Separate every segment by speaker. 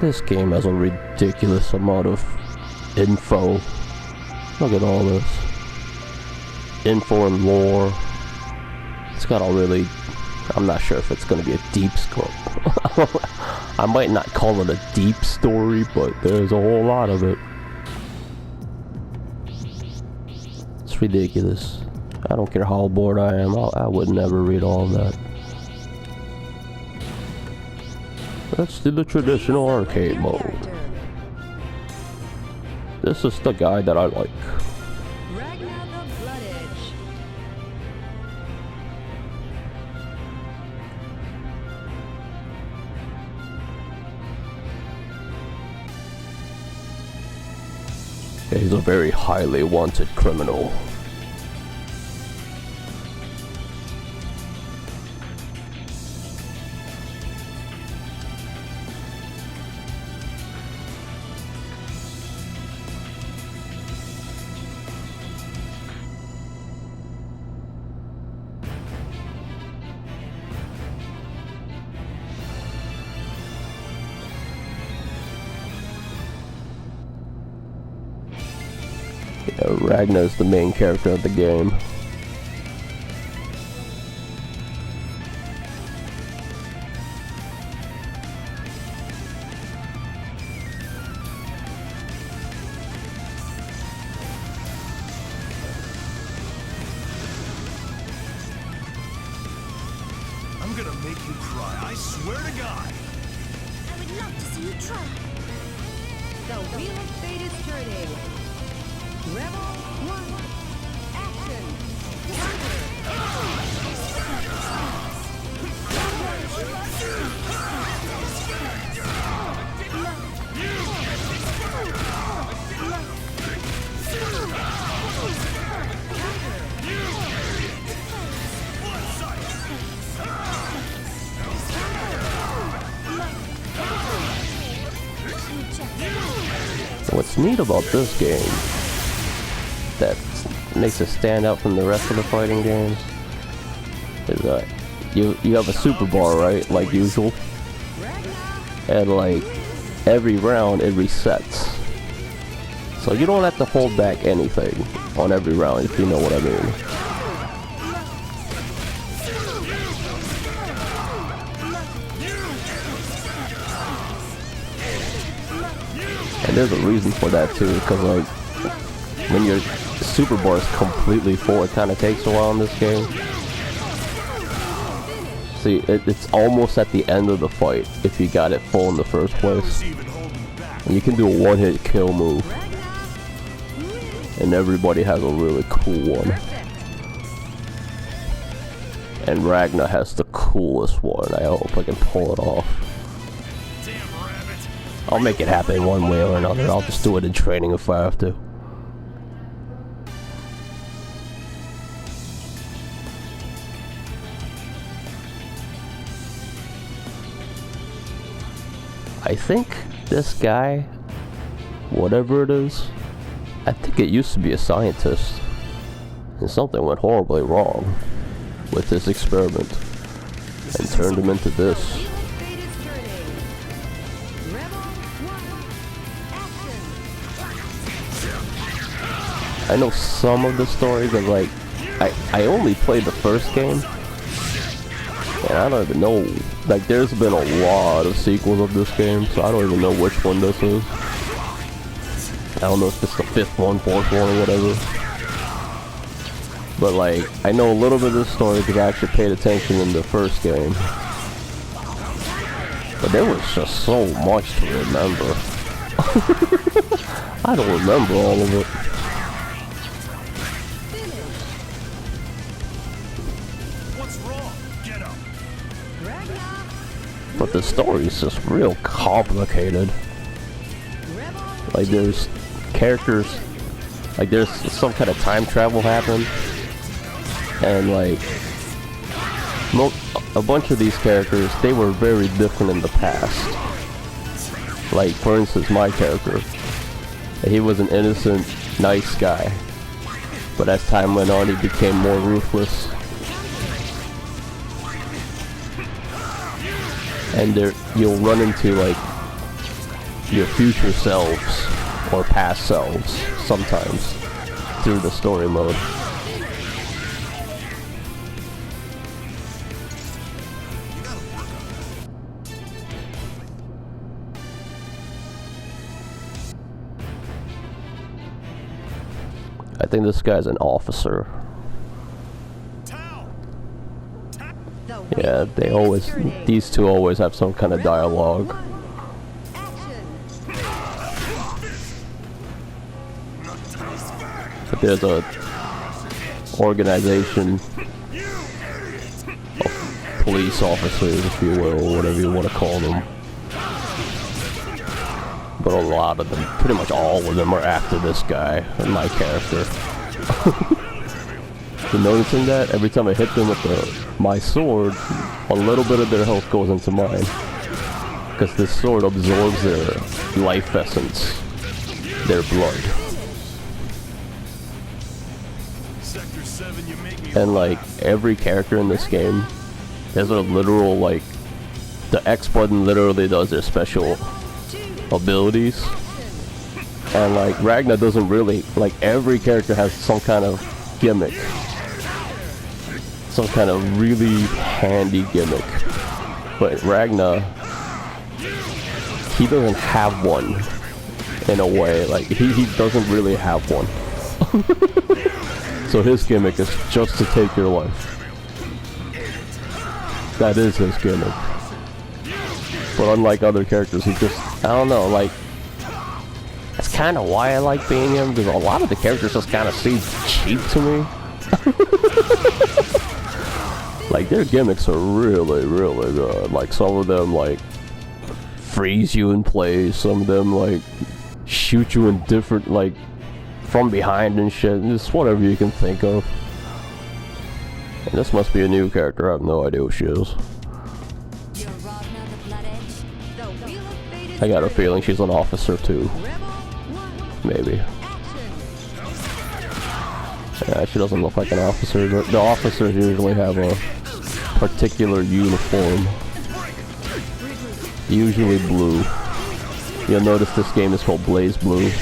Speaker 1: This game has a ridiculous amount of info. Look at all this. Info and lore. It's got a really... I'm not sure if it's going to be a deep scope. I might not call it a deep story, but there's a whole lot of it. It's ridiculous. I don't care how bored I am, I would never read all of that. Let's do the traditional arcade mode. This is the guy that I like. He's a very highly wanted criminal. Yeah, Ragnar is the main character of the game.
Speaker 2: I'm gonna make you cry, I swear to God!
Speaker 3: I would love to see you try.
Speaker 4: The wheel of fate is turning. Rebel 1, action!
Speaker 1: What's neat about this game that makes it stand out from the rest of the fighting games is that you have a super bar, right, like usual, and like every round it resets, so you don't have to hold back anything on every round, if you know what I mean. And there's a reason for that too, because like when your super bar is completely full, it kind of takes a while in this game. See, it's almost at the end of the fight if you got it full in the first place. And you can do a one-hit kill move, and everybody has a really cool one. And Ragnar has the coolest one. I hope I can pull it off. I'll make it happen one way or another. I'll just do it in training if I have to. I think this guy, whatever it is, I think it used to be a scientist, and something went horribly wrong with this experiment and turned him into this. I know some of the story, but like, I only played the first game, and I don't even know, like there's been a lot of sequels of this game, so I don't even know which one this is. I don't know if it's the 5th one, 4th one, or whatever. But like, I know a little bit of the story because I actually paid attention in the first game. But there was just so much to remember. I don't remember all of it. But the story is just real complicated. Like there's characters, like there's some kind of time travel happened, and like a bunch of these characters, they were very different in the past. Like for instance, my character, he was an innocent, nice guy, but as time went on, he became more ruthless. And there, you'll run into like your future selves or past selves sometimes through the story mode. I think this guy's an officer. Yeah, they always, these two always have some kind of dialogue. But there's a organization of police officers, if you will, whatever you want to call them. But a lot of them, pretty much all of them, are after this guy and my character. You noticing that? Every time I hit them with my sword, a little bit of their health goes into mine. Because this sword absorbs their life essence, their blood. And like, every character in this game, there's a literal, like, the X button literally does their special abilities. And like, Ragnar doesn't really, like, every character has some kind of gimmick. Some kind of really handy gimmick. But Ragnar, he doesn't have one in a way. Like, he doesn't really have one. So his gimmick is just to take your life. That is his gimmick. But unlike other characters, he just, I don't know, like, that's kind of why I like being him, because a lot of the characters just kind of seem cheap to me. Like, their gimmicks are really, really good. Like, some of them, like, freeze you in place. Some of them, like, shoot you in different, like, from behind and shit. Just whatever you can think of. And this must be a new character. I have no idea who she is. I got a feeling she's an officer, too. Maybe. Yeah, she doesn't look like an officer. The officers usually have a particular uniform. Usually blue. You'll notice this game is called Blaze Blue.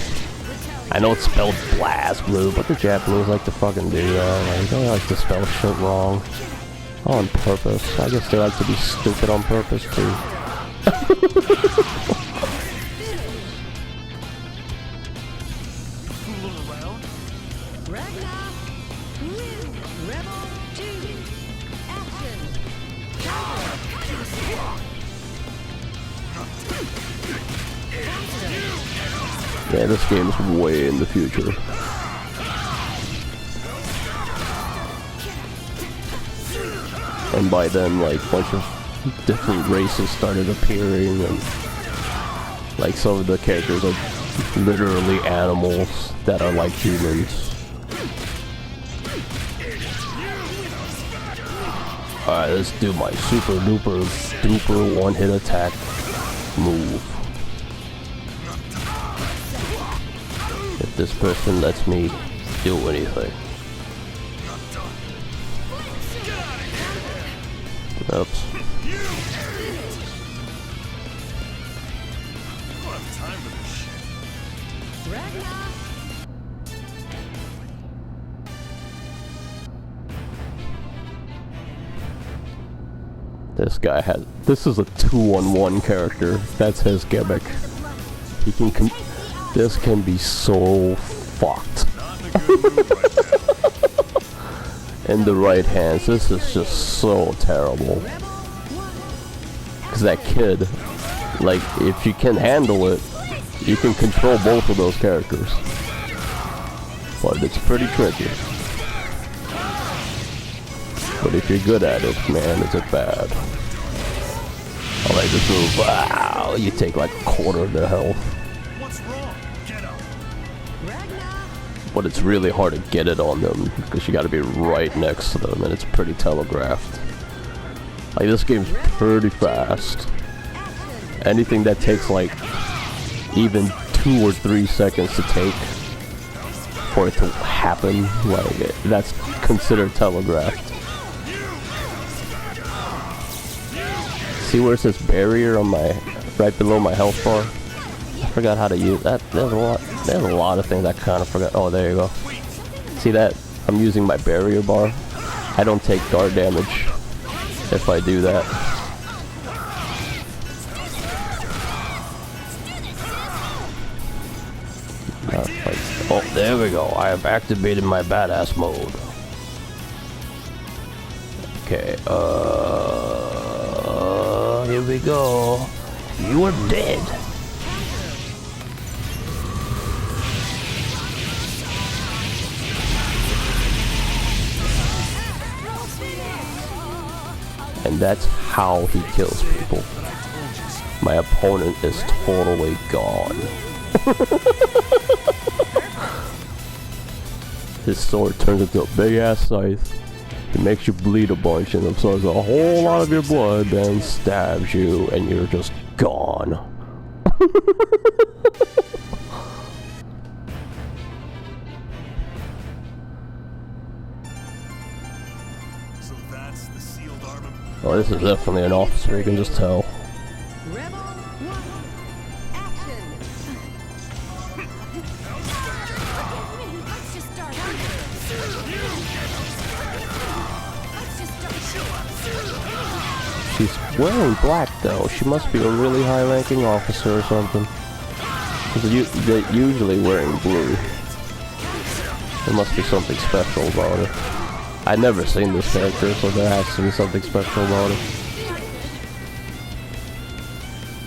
Speaker 1: I know it's spelled Blaz Blue, but the Japanese like to fucking do that. Like, they like to spell shit wrong. On purpose. I guess they like to be stupid on purpose, too. Yeah, this game is way in the future. And by then, like, a bunch of different races started appearing, and like, some of the characters are literally animals that are like humans. Alright, let's do my super duper duper one-hit attack move. If this person lets me do anything. Oops. This guy has. This is a 2-on-1 character. That's his gimmick. He can. This can be so fucked. In the right hands, this is just so terrible. Because that kid, like, if you can handle it, you can control both of those characters. But it's pretty tricky. But if you're good at it, man, is it bad. I like this move. Wow, you take like a quarter of their health. But it's really hard to get it on them because you got to be right next to them, and it's pretty telegraphed. Like, this game's pretty fast. Anything that takes like even 2 or 3 seconds to take for it to happen, like, that's considered telegraphed. See where it says barrier on my, right below my health bar? forgot how to use that. There's a lot of things I kind of forgot. Oh, there you go. See that? I'm using my barrier bar. I don't take guard damage if I do that. Oh, there we go. I have activated my badass mode. Okay, here we go. You are dead. And that's how he kills people. My opponent is totally gone. His sword turns into a big ass scythe. It makes you bleed a bunch and absorbs a whole lot of your blood, then stabs you and you're just gone.
Speaker 2: So that's the sealed armor.
Speaker 1: Oh, this is definitely an officer, you can just tell.
Speaker 4: Rebel 1, action!
Speaker 3: Let's just start. Let's just start.
Speaker 1: She's wearing black though. She must be a really high-ranking officer or something. They're usually wearing blue. There must be something special about her. I've never seen this character, so there has to be something special about her.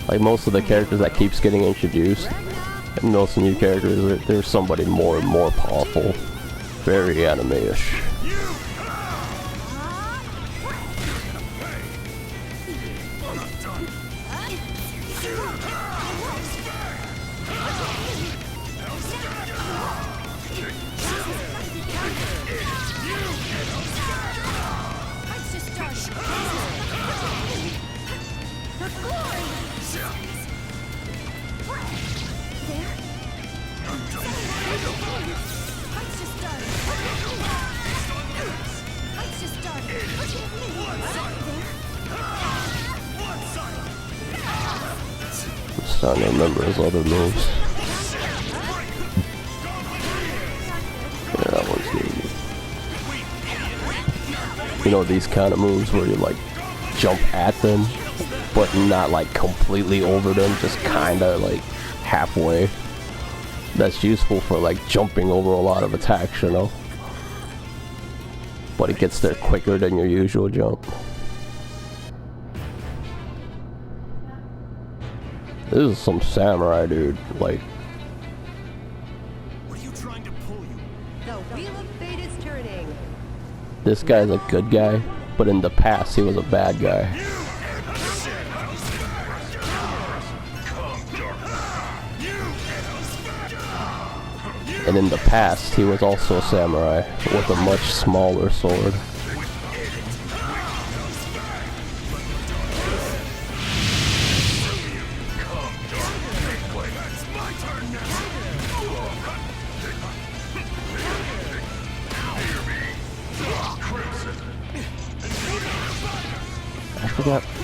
Speaker 1: Like most of the characters that keeps getting introduced, and most new characters, there's somebody more and more powerful. Very anime-ish.
Speaker 3: Let's just start. For glory. There. Let's just start. Let's just start. There.
Speaker 1: I'm starting to remember his other moves. Yeah, that one's easy. You know, these kind of moves where you like jump at them, but not like completely over them, just kinda like halfway. That's useful for like jumping over a lot of attacks, you know. But it gets there quicker than your usual jump. This is some samurai dude, like.
Speaker 2: What are you trying to pull you?
Speaker 4: The wheel of fate is turning.
Speaker 1: This guy's a good guy, but in the past he was a bad guy. And in the past he was also a samurai with a much smaller sword.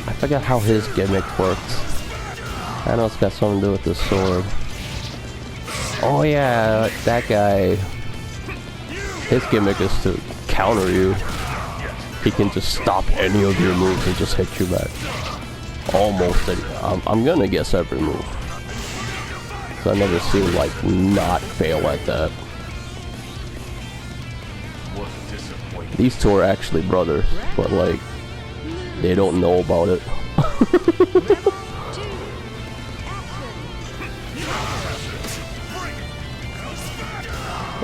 Speaker 1: I forgot how his gimmick works. I know it's got something to do with the sword. Oh yeah, that guy. His gimmick is to counter you. He can just stop any of your moves and just hit you back. Almost any. I'm gonna guess every move. So I never seen like not fail at that. These two are actually brothers, but like they don't know about it.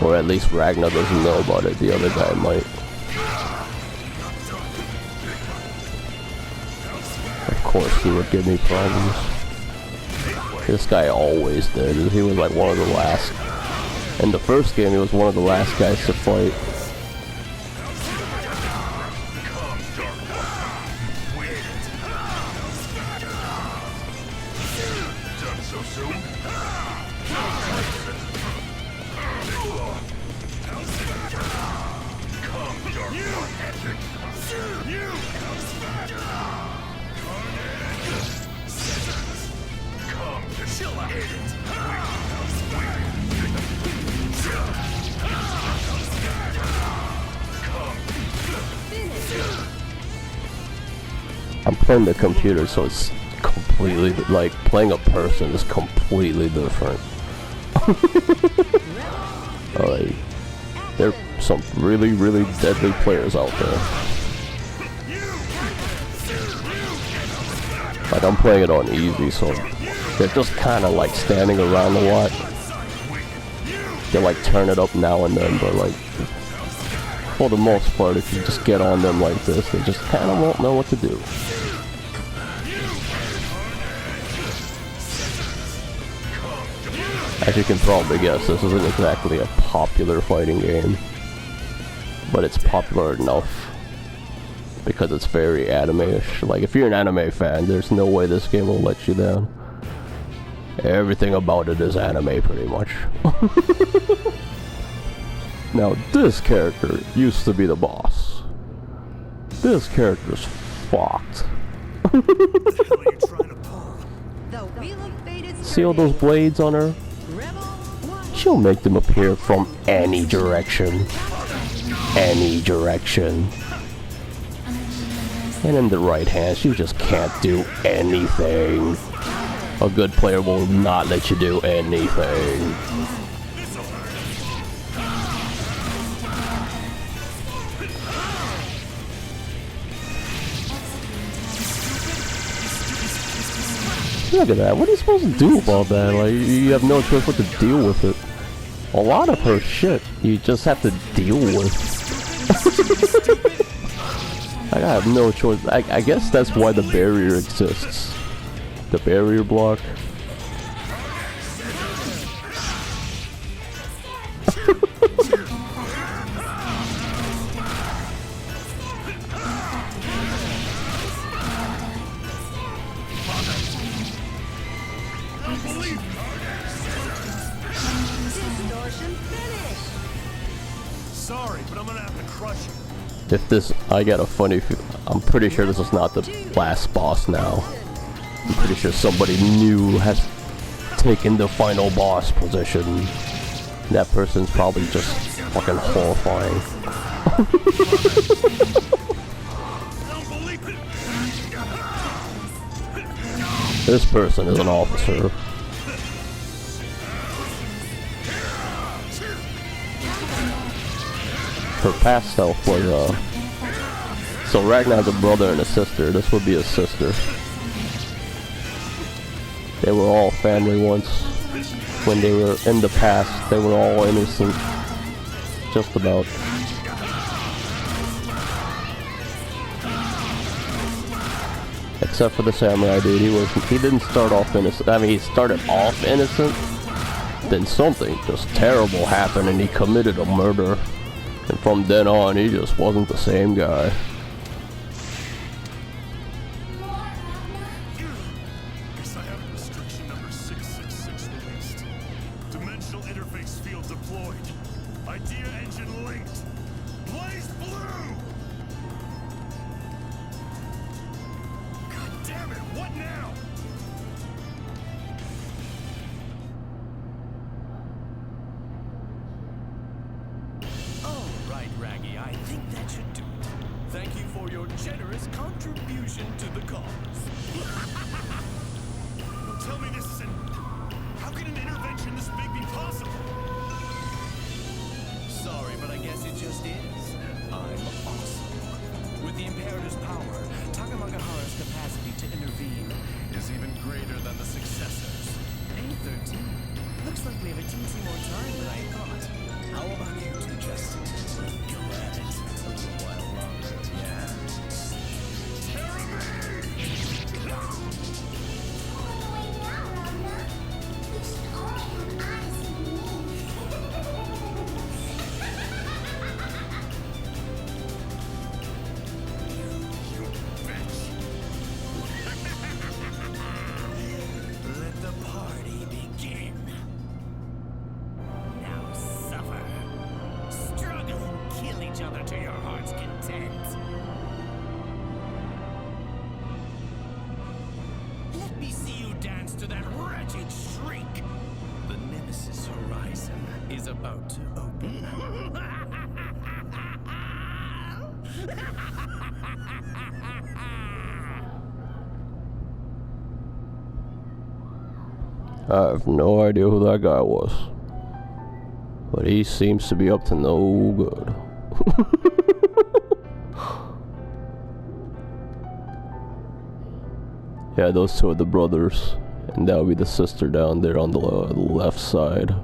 Speaker 1: Or at least Ragnar doesn't know about it, the other guy might. Of course he would give me problems. This guy always did. He was like one of the last. In the first game he was one of the last guys to fight. playing the computer, so it's completely like playing a person is completely different. Like, there are some really, really deadly players out there. Like, I'm playing it on easy, so they're just kind of like standing around a lot. They like turn it up now and then, but like for the most part, if you just get on them like this, they just kind of won't know what to do. As you can probably guess, this isn't exactly a popular fighting game, but it's popular enough because it's very anime-ish. Like, if you're an anime fan, there's no way this game will let you down. Everything about it is anime, pretty much. Now, this character used to be the boss. This character's fucked.
Speaker 2: What the hell are you trying to pull?
Speaker 4: The wheel of fate is
Speaker 1: See all those blades on her?
Speaker 4: Rebel 1.
Speaker 1: She'll make them appear from any direction. Any direction. And in the right hand, she just can't do anything. A good player will not let you do anything. Look at that. What are you supposed to do about that? Like, you have no choice but to deal with it. A lot of her shit, you just have to deal with. I have no choice. I guess that's why the barrier exists. The barrier block.
Speaker 4: Distortion finish.
Speaker 2: Sorry, but I'm gonna have to crush you.
Speaker 1: If this, I got a funny I'm pretty sure this is not the last boss now. I'm pretty sure somebody new has taken the final boss position. That person's probably just fucking horrifying.
Speaker 2: I don't believe it.
Speaker 1: This person is an officer. Her past self was, so Ragnar has a brother and a sister. This would be his sister. They were all family once. When they were in the past, they were all innocent. Just about. Except for the samurai dude, he didn't start off innocent. I mean, he started off innocent, then something just terrible happened and he committed a murder. And from then on, he just wasn't the same guy.
Speaker 2: Guess I have restriction number 666 released. Dimensional interface field deployed. Idea engine linked. Blaze blue! God damn it, what now? All right, Raggy, I think that should do it. Thank you for your generous contribution to the cause. Now tell me this isn't... How can an intervention this big be possible? Sorry, but I guess it just is. I'm awesome. With the Imperative's power, Takamagahara's capacity to intervene is even greater than the successors. 8:13. Looks like we have a teensy more time than I thought. How about you two just go at it a little while longer, yeah? Let the party begin. Now suffer. Struggle and kill each other to your heart's content. Let me see you dance to that wretched shriek. The Nemesis horizon is about to open.
Speaker 1: I have no idea who that guy was. But he seems to be up to no good. Yeah, those two are the brothers. And that would be the sister down there on the left side.